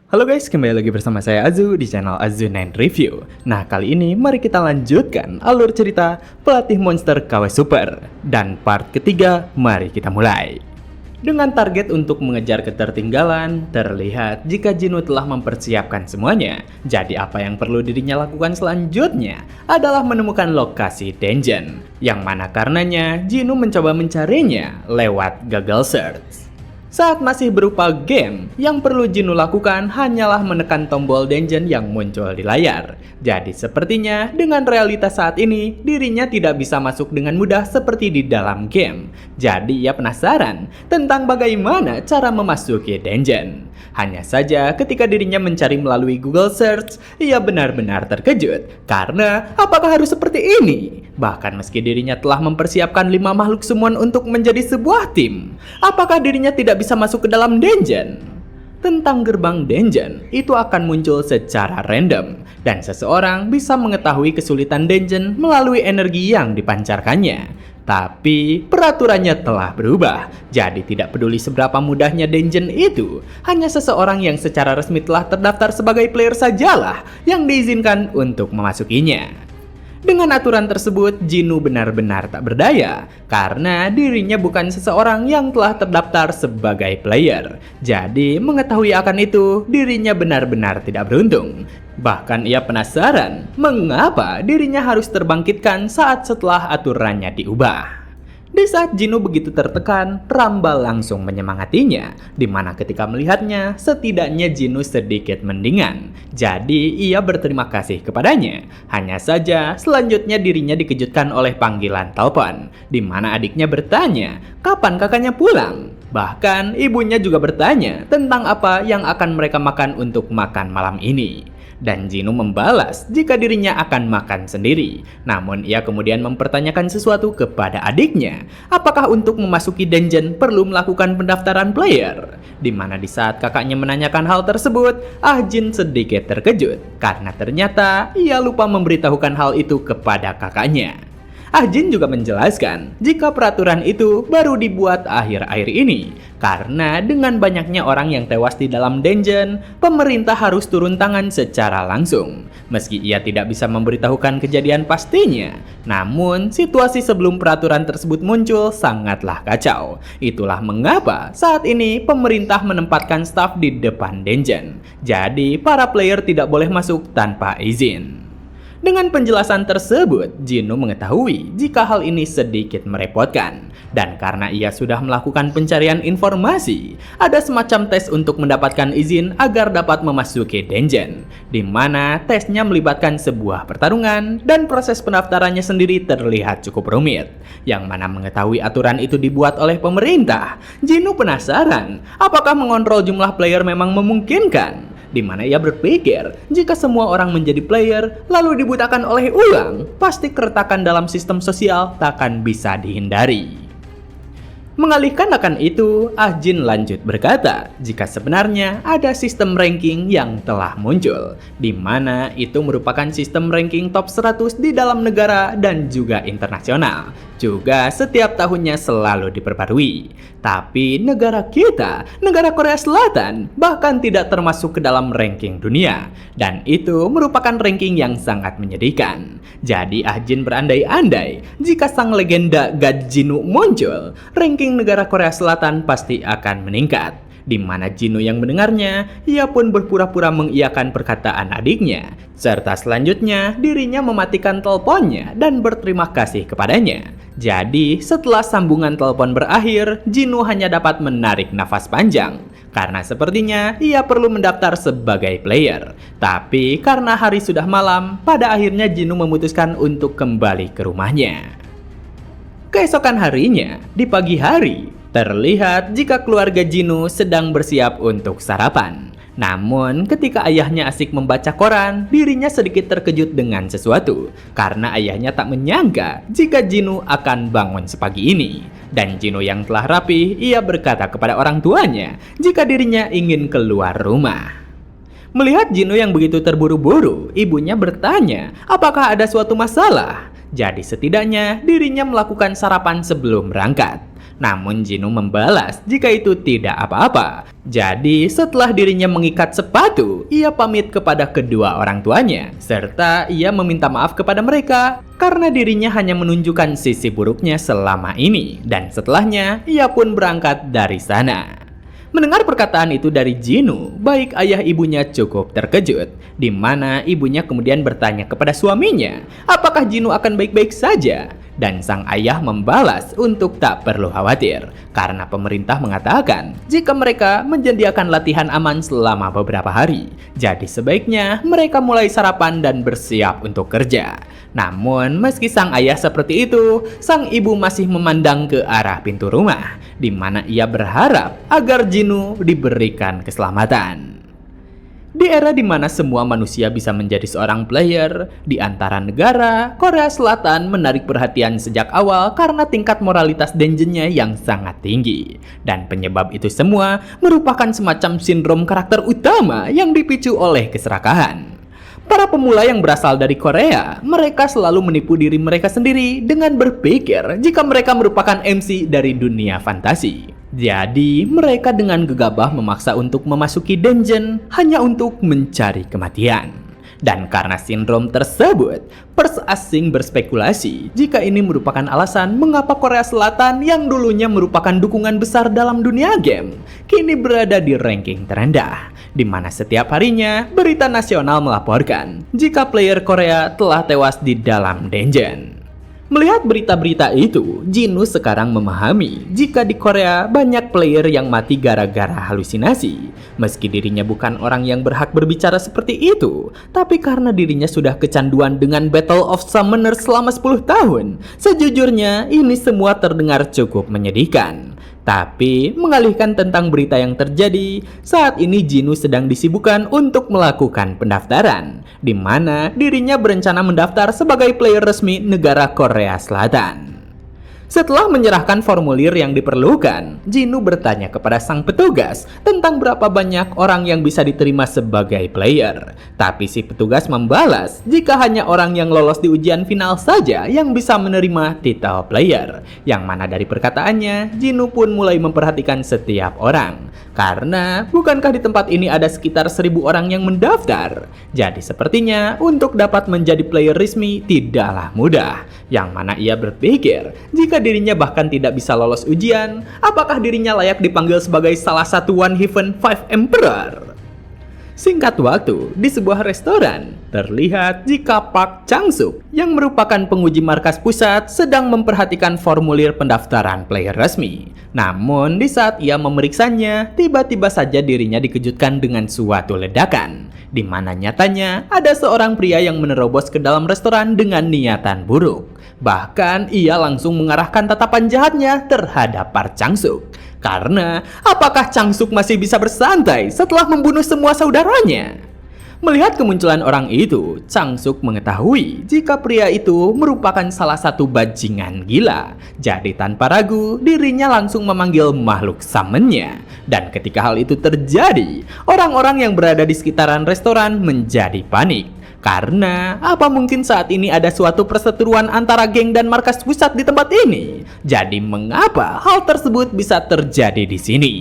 Halo guys, kembali lagi bersama saya Azu di channel Azu9 Review. Nah, kali ini mari kita lanjutkan alur cerita Pelatih Monster KW Super. Dan part ketiga, mari kita mulai. Dengan target untuk mengejar ketertinggalan, terlihat jika Jinu telah mempersiapkan semuanya. Jadi apa yang perlu dirinya lakukan selanjutnya adalah menemukan lokasi dungeon, yang mana karenanya Jinu mencoba mencarinya lewat Google Search. Saat masih berupa game, yang perlu Jinu lakukan hanyalah menekan tombol dungeon yang muncul di layar. Jadi sepertinya dengan realitas saat ini, dirinya tidak bisa masuk dengan mudah seperti di dalam game. Jadi ia penasaran tentang bagaimana cara memasuki dungeon. Hanya saja ketika dirinya mencari melalui Google Search, ia benar-benar terkejut. Karena apakah harus seperti ini? Bahkan meski dirinya telah mempersiapkan 5 makhluk summon untuk menjadi sebuah tim, apakah dirinya tidak bisa masuk ke dalam dungeon? Tentang gerbang dungeon, itu akan muncul secara random, dan seseorang bisa mengetahui kesulitan dungeon melalui energi yang dipancarkannya. Tapi peraturannya telah berubah, jadi tidak peduli seberapa mudahnya dungeon itu, hanya seseorang yang secara resmi telah terdaftar sebagai player sajalah yang diizinkan untuk memasukinya. Dengan aturan tersebut, Jinu benar-benar tak berdaya karena dirinya bukan seseorang yang telah terdaftar sebagai player. Jadi, mengetahui akan itu, dirinya benar-benar tidak beruntung. Bahkan ia penasaran mengapa dirinya harus terbangkitkan saat setelah aturannya diubah. Di saat Jinu begitu tertekan, Ramba langsung menyemangatinya, dimana ketika melihatnya, setidaknya Jinu sedikit mendingan. Jadi ia berterima kasih kepadanya. Hanya saja selanjutnya dirinya dikejutkan oleh panggilan telepon, dimana adiknya bertanya, kapan kakaknya pulang? Bahkan ibunya juga bertanya tentang apa yang akan mereka makan untuk makan malam ini. Dan Jinu membalas jika dirinya akan makan sendiri. Namun ia kemudian mempertanyakan sesuatu kepada adiknya. Apakah untuk memasuki dungeon perlu melakukan pendaftaran player? Dimana di saat kakaknya menanyakan hal tersebut, Jin sedikit terkejut karena ternyata ia lupa memberitahukan hal itu kepada kakaknya. Jin juga menjelaskan jika peraturan itu baru dibuat akhir-akhir ini karena dengan banyaknya orang yang tewas di dalam dungeon, pemerintah harus turun tangan secara langsung. Meski ia tidak bisa memberitahukan kejadian pastinya, namun situasi sebelum peraturan tersebut muncul sangatlah kacau. Itulah mengapa saat ini pemerintah menempatkan staf di depan dungeon. Jadi para player tidak boleh masuk tanpa izin. Dengan penjelasan tersebut, Jinu mengetahui jika hal ini sedikit merepotkan. Dan karena ia sudah melakukan pencarian informasi, ada semacam tes untuk mendapatkan izin agar dapat memasuki dungeon, di mana tesnya melibatkan sebuah pertarungan dan proses pendaftarannya sendiri terlihat cukup rumit. Yang mana mengetahui aturan itu dibuat oleh pemerintah, Jinu penasaran apakah mengontrol jumlah player memang memungkinkan. Di mana ia berpikir jika semua orang menjadi player lalu dibutakan oleh uang, pasti keretakan dalam sistem sosial takkan bisa dihindari. Mengalihkan akan itu, Jin lanjut berkata jika sebenarnya ada sistem ranking yang telah muncul, di mana itu merupakan sistem ranking top 100 di dalam negara dan juga internasional. Juga setiap tahunnya selalu diperbarui. Tapi negara kita, negara Korea Selatan, bahkan tidak termasuk ke dalam ranking dunia. Dan itu merupakan ranking yang sangat menyedihkan. Jadi Jin berandai-andai jika sang legenda God Jinu muncul, ranking negara Korea Selatan pasti akan meningkat. Di mana Jinu yang mendengarnya, ia pun berpura-pura mengiyakan perkataan adiknya. Serta selanjutnya dirinya mematikan teleponnya dan berterima kasih kepadanya. Jadi setelah sambungan telepon berakhir, Jinu hanya dapat menarik nafas panjang. Karena sepertinya ia perlu mendaftar sebagai player. Tapi karena hari sudah malam, pada akhirnya Jinu memutuskan untuk kembali ke rumahnya. Keesokan harinya, di pagi hari, terlihat jika keluarga Jinu sedang bersiap untuk sarapan. Namun ketika ayahnya asik membaca koran, dirinya sedikit terkejut dengan sesuatu. Karena ayahnya tak menyangka jika Jinu akan bangun sepagi ini. Dan Jinu yang telah rapi, ia berkata kepada orang tuanya jika dirinya ingin keluar rumah. Melihat Jinu yang begitu terburu-buru, ibunya bertanya apakah ada suatu masalah. Jadi setidaknya dirinya melakukan sarapan sebelum berangkat. Namun Jinu membalas jika itu tidak apa-apa. Jadi setelah dirinya mengikat sepatu, ia pamit kepada kedua orang tuanya, serta ia meminta maaf kepada mereka karena dirinya hanya menunjukkan sisi buruknya selama ini. Dan setelahnya, ia pun berangkat dari sana. Mendengar perkataan itu dari Jinu, baik ayah ibunya cukup terkejut, di mana ibunya kemudian bertanya kepada suaminya, apakah Jinu akan baik-baik saja? Dan sang ayah membalas untuk tak perlu khawatir, karena pemerintah mengatakan jika mereka menyediakan latihan aman selama beberapa hari. Jadi sebaiknya mereka mulai sarapan dan bersiap untuk kerja. Namun meski sang ayah seperti itu, sang ibu masih memandang ke arah pintu rumah, di mana ia berharap agar Jinu diberikan keselamatan. Di era di mana semua manusia bisa menjadi seorang player, di antara negara, Korea Selatan menarik perhatian sejak awal karena tingkat moralitas dungeonnya yang sangat tinggi. Dan penyebab itu semua merupakan semacam sindrom karakter utama yang dipicu oleh keserakahan. Para pemula yang berasal dari Korea, mereka selalu menipu diri mereka sendiri dengan berpikir jika mereka merupakan MC dari dunia fantasi. Jadi, mereka dengan gegabah memaksa untuk memasuki dungeon hanya untuk mencari kematian. Dan karena sindrom tersebut, pers asing berspekulasi jika ini merupakan alasan mengapa Korea Selatan yang dulunya merupakan dukungan besar dalam dunia game, kini berada di ranking terendah, di mana setiap harinya berita nasional melaporkan jika player Korea telah tewas di dalam dungeon. Melihat berita-berita itu, Jinu sekarang memahami jika di Korea banyak player yang mati gara-gara halusinasi. Meski dirinya bukan orang yang berhak berbicara seperti itu, tapi karena dirinya sudah kecanduan dengan Battle of Summoner selama 10 tahun, sejujurnya ini semua terdengar cukup menyedihkan. Tapi, mengalihkan tentang berita yang terjadi, saat ini Jinu sedang disibukkan untuk melakukan pendaftaran, di mana dirinya berencana mendaftar sebagai player resmi negara Korea Selatan. Setelah menyerahkan formulir yang diperlukan, Jinu bertanya kepada sang petugas tentang berapa banyak orang yang bisa diterima sebagai player. Tapi si petugas membalas jika hanya orang yang lolos di ujian final saja yang bisa menerima titel player. Yang mana dari perkataannya, Jinu pun mulai memperhatikan setiap orang. Karena bukankah di tempat ini ada sekitar 1.000 orang yang mendaftar? Jadi sepertinya untuk dapat menjadi player resmi tidaklah mudah. Yang mana ia berpikir, jika dirinya bahkan tidak bisa lolos ujian, apakah dirinya layak dipanggil sebagai salah satu One Heaven 5 Emperor? Singkat waktu, di sebuah restoran, terlihat jika Park Chang-suk yang merupakan penguji markas pusat sedang memperhatikan formulir pendaftaran player resmi. Namun, di saat ia memeriksanya, tiba-tiba saja dirinya dikejutkan dengan suatu ledakan, di mana nyatanya ada seorang pria yang menerobos ke dalam restoran dengan niatan buruk. Bahkan, ia langsung mengarahkan tatapan jahatnya terhadap Park Chang-suk. Karena, apakah Chang-suk masih bisa bersantai setelah membunuh semua saudaranya? Melihat kemunculan orang itu, Chang-suk mengetahui jika pria itu merupakan salah satu bajingan gila. Jadi tanpa ragu, dirinya langsung memanggil makhluk summonnya. Dan ketika hal itu terjadi, orang-orang yang berada di sekitaran restoran menjadi panik. Karena apa mungkin saat ini ada suatu perseteruan antara geng dan markas pusat di tempat ini? Jadi mengapa hal tersebut bisa terjadi di sini?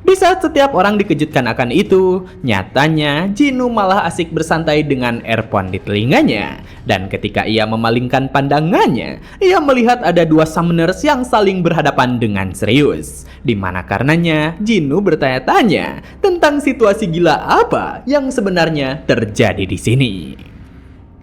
Di saat setiap orang dikejutkan akan itu, nyatanya Jinu malah asik bersantai dengan earphone di telinganya. Dan ketika ia memalingkan pandangannya, ia melihat ada dua summoners yang saling berhadapan dengan serius. Di mana karenanya Jinu bertanya-tanya tentang situasi gila apa yang sebenarnya terjadi di sini.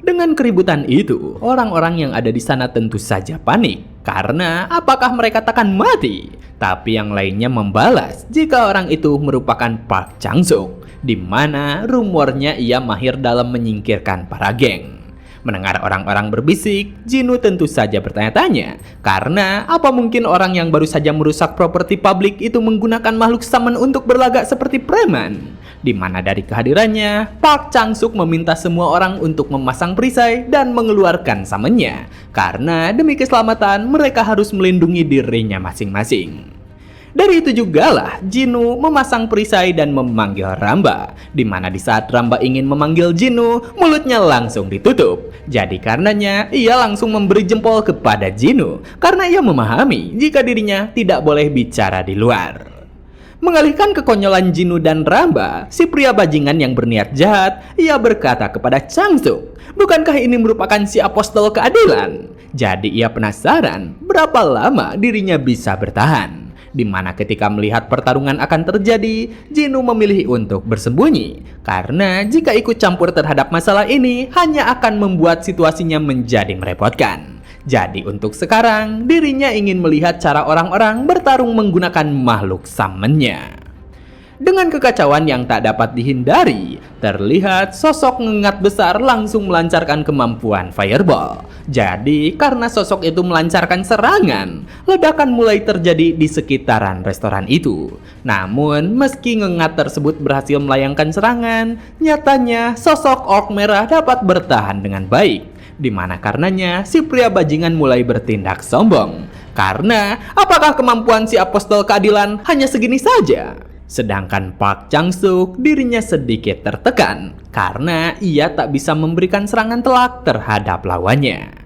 Dengan keributan itu, orang-orang yang ada di sana tentu saja panik. Karena apakah mereka takkan mati? Tapi yang lainnya membalas jika orang itu merupakan Park Chang-suk, di mana rumornya ia mahir dalam menyingkirkan para geng. Mendengar orang-orang berbisik, Jinu tentu saja bertanya-tanya, karena apa mungkin orang yang baru saja merusak properti publik itu menggunakan makhluk summon untuk berlagak seperti preman? Di mana dari kehadirannya, Park Chang-suk meminta semua orang untuk memasang perisai dan mengeluarkan summonnya, karena demi keselamatan mereka harus melindungi dirinya masing-masing. Dari itu jugalah Jinu memasang perisai dan memanggil Ramba, di mana di saat Ramba ingin memanggil Jinu, mulutnya langsung ditutup. Jadi karenanya ia langsung memberi jempol kepada Jinu karena ia memahami jika dirinya tidak boleh bicara di luar. Mengalihkan kekonyolan Jinu dan Ramba, si pria bajingan yang berniat jahat, ia berkata kepada Changsuk, bukankah ini merupakan si apostol keadilan? Jadi ia penasaran berapa lama dirinya bisa bertahan. Di mana ketika melihat pertarungan akan terjadi, Jinu memilih untuk bersembunyi. Karena jika ikut campur terhadap masalah ini, hanya akan membuat situasinya menjadi merepotkan. Jadi untuk sekarang, dirinya ingin melihat cara orang-orang bertarung menggunakan makhluk summonnya. Dengan kekacauan yang tak dapat dihindari, terlihat sosok ngengat besar langsung melancarkan kemampuan fireball. Jadi, karena sosok itu melancarkan serangan, ledakan mulai terjadi di sekitaran restoran itu. Namun, meski ngengat tersebut berhasil melayangkan serangan, nyatanya sosok orc merah dapat bertahan dengan baik. Di mana karenanya si pria bajingan mulai bertindak sombong. Karena, apakah kemampuan si apostol keadilan hanya segini saja? Sedangkan Park Changsuk dirinya sedikit tertekan karena ia tak bisa memberikan serangan telak terhadap lawannya.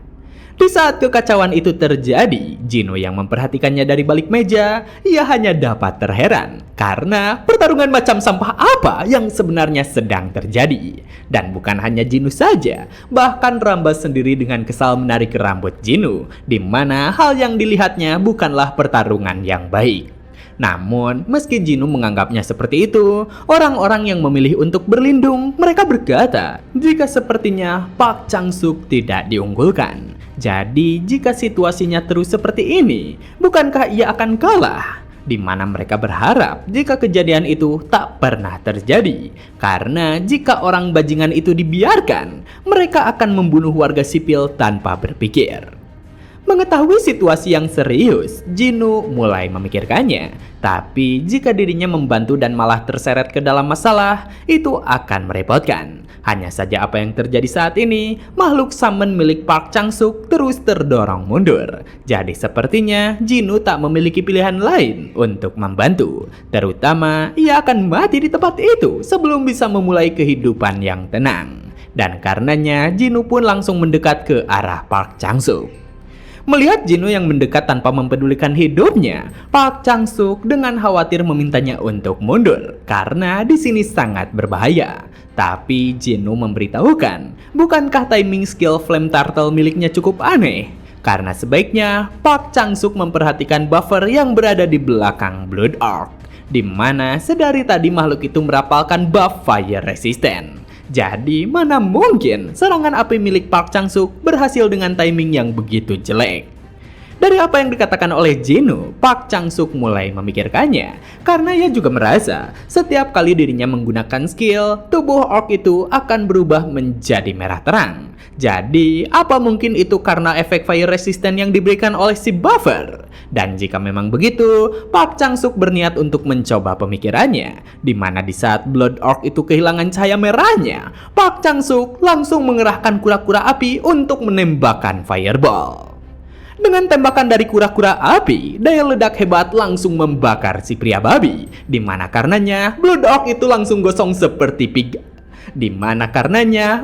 Di saat kekacauan itu terjadi, Jinu yang memperhatikannya dari balik meja, ia hanya dapat terheran karena pertarungan macam sampah apa yang sebenarnya sedang terjadi. Dan bukan hanya Jinu saja, bahkan Ramba sendiri dengan kesal menarik rambut Jinu, di mana hal yang dilihatnya bukanlah pertarungan yang baik. Namun, meski Jinu menganggapnya seperti itu, orang-orang yang memilih untuk berlindung, mereka berkata, jika sepertinya Park Changsuk tidak diunggulkan. Jadi, jika situasinya terus seperti ini, bukankah ia akan kalah? Di mana mereka berharap jika kejadian itu tak pernah terjadi. Karena jika orang bajingan itu dibiarkan, mereka akan membunuh warga sipil tanpa berpikir. Mengetahui situasi yang serius, Jinu mulai memikirkannya. Tapi jika dirinya membantu dan malah terseret ke dalam masalah, itu akan merepotkan. Hanya saja apa yang terjadi saat ini, makhluk summon milik Park Changsuk terus terdorong mundur. Jadi sepertinya Jinu tak memiliki pilihan lain untuk membantu. Terutama ia akan mati di tempat itu sebelum bisa memulai kehidupan yang tenang. Dan karenanya Jinu pun langsung mendekat ke arah Park Changsuk. Melihat Jinu yang mendekat tanpa mempedulikan hidupnya, Park Changsuk dengan khawatir memintanya untuk mundur karena di sini sangat berbahaya. Tapi Jinu memberitahukan, bukankah timing skill Flame Turtle miliknya cukup aneh? Karena sebaiknya Park Changsuk memperhatikan buffer yang berada di belakang Blood Orc, di mana sedari tadi makhluk itu merapalkan buff Fire Resistant. Jadi mana mungkin serangan api milik Park Changsuk berhasil dengan timing yang begitu jelek. Dari apa yang dikatakan oleh Jinu, Park Changsuk mulai memikirkannya. Karena ia juga merasa setiap kali dirinya menggunakan skill, tubuh orc itu akan berubah menjadi merah terang. Jadi apa mungkin itu karena efek fire resistant yang diberikan oleh si buffer? Dan jika memang begitu, Park Changsuk berniat untuk mencoba pemikirannya. Di mana di saat Blood Orc itu kehilangan cahaya merahnya, Park Changsuk langsung mengerahkan kura-kura api untuk menembakkan fireball. Dengan tembakan dari kura-kura api, daya ledak hebat langsung membakar si pria babi. Di mana karenanya Blood Orc itu langsung gosong seperti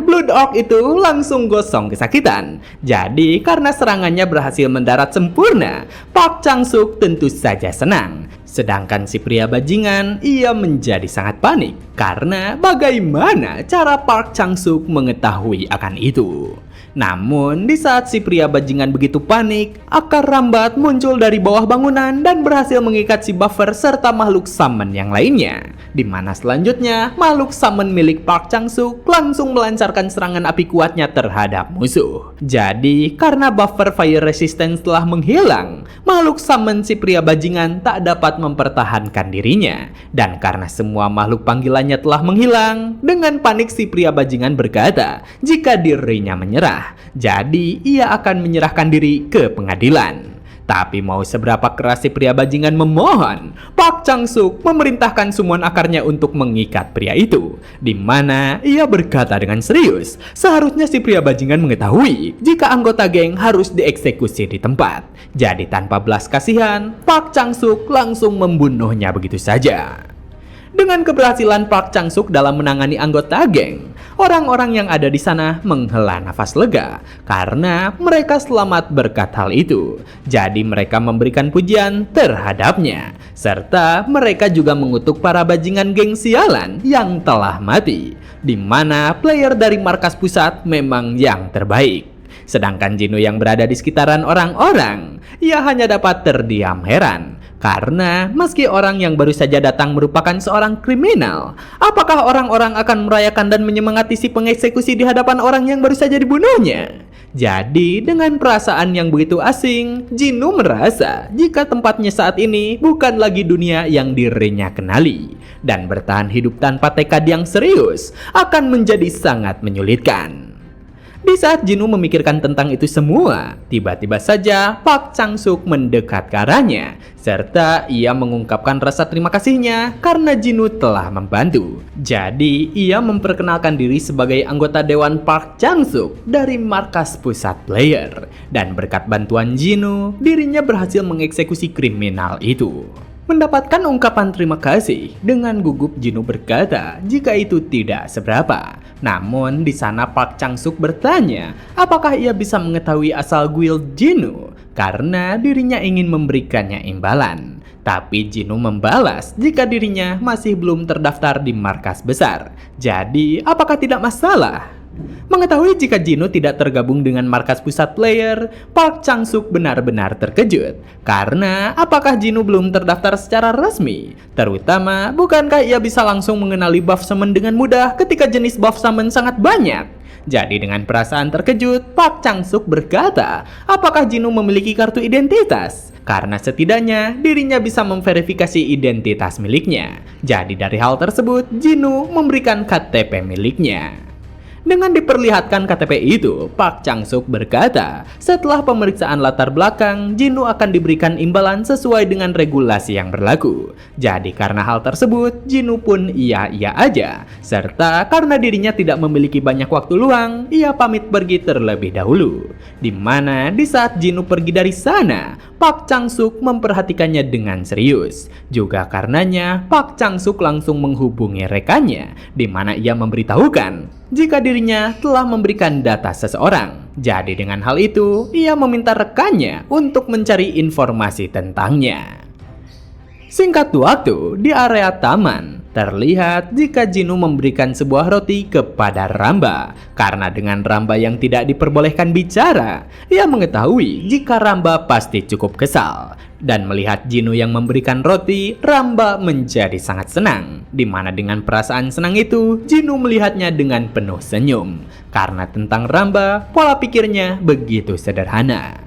Blood Orc itu langsung gosong kesakitan. Jadi karena serangannya berhasil mendarat sempurna, Park Changsuk tentu saja senang. Sedangkan si pria bajingan, ia menjadi sangat panik. Karena bagaimana cara Park Changsuk mengetahui akan itu? Namun, di saat si pria bajingan begitu panik, akar rambat muncul dari bawah bangunan dan berhasil mengikat si buffer serta makhluk summon yang lainnya. Di mana selanjutnya, makhluk summon milik Park Changsuk langsung melancarkan serangan api kuatnya terhadap musuh. Jadi, karena buffer fire resistance telah menghilang, makhluk summon si pria bajingan tak dapat mempertahankan dirinya. Dan karena semua makhluk panggilannya telah menghilang, dengan panik si pria bajingan berkata, jika dirinya menyerah, jadi ia akan menyerahkan diri ke pengadilan. Tapi mau seberapa keras si pria bajingan memohon, Park Chang-suk memerintahkan summon akarnya untuk mengikat pria itu. Di mana ia berkata dengan serius, seharusnya si pria bajingan mengetahui jika anggota geng harus dieksekusi di tempat. Jadi tanpa belas kasihan, Park Chang-suk langsung membunuhnya begitu saja. Dengan keberhasilan Park Chang-suk dalam menangani anggota geng, orang-orang yang ada di sana menghela nafas lega karena mereka selamat berkat hal itu. Jadi mereka memberikan pujian terhadapnya, serta mereka juga mengutuk para bajingan geng sialan yang telah mati, di mana player dari markas pusat memang yang terbaik. Sedangkan Jinu yang berada di sekitaran orang-orang, ia hanya dapat terdiam heran. Karena meski orang yang baru saja datang merupakan seorang kriminal, apakah orang-orang akan merayakan dan menyemangati si pengeksekusi di hadapan orang yang baru saja dibunuhnya? Jadi dengan perasaan yang begitu asing, Jinu merasa jika tempatnya saat ini bukan lagi dunia yang dirinya kenali. Dan bertahan hidup tanpa tekad yang serius akan menjadi sangat menyulitkan. Di saat Jinu memikirkan tentang itu semua, tiba-tiba saja Park Chang-suk mendekat ke arahnya, serta ia mengungkapkan rasa terima kasihnya karena Jinu telah membantu. Jadi, ia memperkenalkan diri sebagai anggota Dewan Park Chang-suk dari markas pusat player. Dan berkat bantuan Jinu, dirinya berhasil mengeksekusi kriminal itu. Mendapatkan ungkapan terima kasih, dengan gugup Jinu berkata jika itu tidak seberapa. Namun di sana Park Chang-suk bertanya apakah ia bisa mengetahui asal guild Jinu karena dirinya ingin memberikannya imbalan. Tapi Jinu membalas jika dirinya masih belum terdaftar di markas besar. Jadi apakah tidak masalah? Mengetahui jika Jinu tidak tergabung dengan markas pusat player, Park Chang-suk benar-benar terkejut. Karena apakah Jinu belum terdaftar secara resmi? Terutama, bukankah ia bisa langsung mengenali buff summon dengan mudah ketika jenis buff summon sangat banyak? Jadi dengan perasaan terkejut, Park Chang-suk berkata, apakah Jinu memiliki kartu identitas? Karena setidaknya dirinya bisa memverifikasi identitas miliknya. Jadi dari hal tersebut, Jinu memberikan KTP miliknya. Dengan diperlihatkan KTP itu, Park Chang-suk berkata, setelah pemeriksaan latar belakang, Jinu akan diberikan imbalan sesuai dengan regulasi yang berlaku. Jadi karena hal tersebut, Jinu pun iya-iya aja. Serta karena dirinya tidak memiliki banyak waktu luang, ia pamit pergi terlebih dahulu. Di mana di saat Jinu pergi dari sana, Park Chang-suk memperhatikannya dengan serius. Juga karenanya, Park Chang-suk langsung menghubungi rekannya, di mana ia memberitahukan jika dirinya telah memberikan data seseorang. Jadi dengan hal itu, ia meminta rekannya untuk mencari informasi tentangnya. Singkat waktu, di area taman, terlihat jika Jinu memberikan sebuah roti kepada Ramba. Karena dengan Ramba yang tidak diperbolehkan bicara, ia mengetahui jika Ramba pasti cukup kesal. Dan melihat Jinu yang memberikan roti, Ramba menjadi sangat senang. Di mana dengan perasaan senang itu, Jinu melihatnya dengan penuh senyum. Karena tentang Ramba, pola pikirnya begitu sederhana.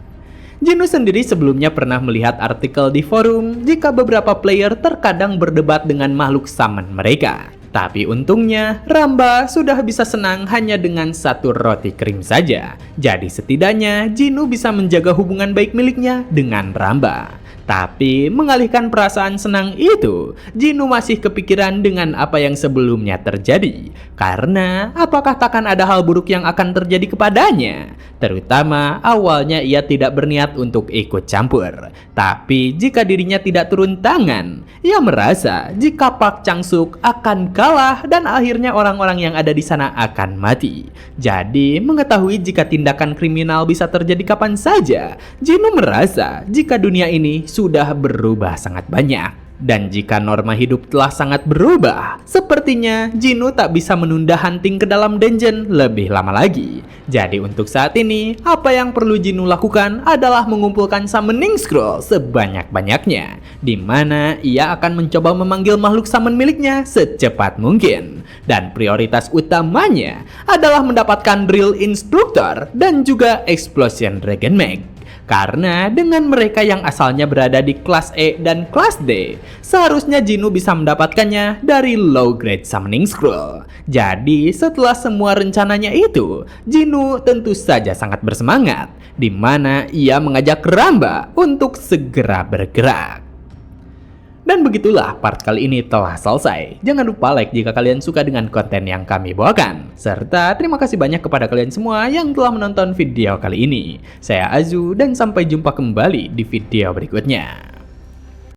Jinu sendiri sebelumnya pernah melihat artikel di forum jika beberapa player terkadang berdebat dengan makhluk summon mereka. Tapi untungnya, Ramba sudah bisa senang hanya dengan satu roti krim saja. Jadi setidaknya Jinu bisa menjaga hubungan baik miliknya dengan Ramba. Tapi mengalihkan perasaan senang itu, Jinu masih kepikiran dengan apa yang sebelumnya terjadi. Karena apakah takkan ada hal buruk yang akan terjadi kepadanya? Terutama awalnya ia tidak berniat untuk ikut campur. Tapi jika dirinya tidak turun tangan, ia merasa jika Park Chang-suk akan kalah dan akhirnya orang-orang yang ada di sana akan mati. Jadi mengetahui jika tindakan kriminal bisa terjadi kapan saja, Jinu merasa jika dunia ini sudah berubah sangat banyak. Dan jika norma hidup telah sangat berubah, sepertinya Jinu tak bisa menunda hunting ke dalam dungeon lebih lama lagi. Jadi untuk saat ini, apa yang perlu Jinu lakukan adalah mengumpulkan summoning scroll sebanyak-banyaknya, di mana ia akan mencoba memanggil makhluk summon miliknya secepat mungkin. Dan prioritas utamanya adalah mendapatkan drill instructor dan juga explosion dragon mag. Karena dengan mereka yang asalnya berada di kelas E dan kelas D, seharusnya Jinwoo bisa mendapatkannya dari low grade summoning scroll. Jadi setelah semua rencananya itu, Jinwoo tentu saja sangat bersemangat, di mana ia mengajak Ramba untuk segera bergerak. Dan begitulah part kali ini telah selesai. Jangan lupa like jika kalian suka dengan konten yang kami bawakan. Serta terima kasih banyak kepada kalian semua yang telah menonton video kali ini. Saya Azu dan sampai jumpa kembali di video berikutnya.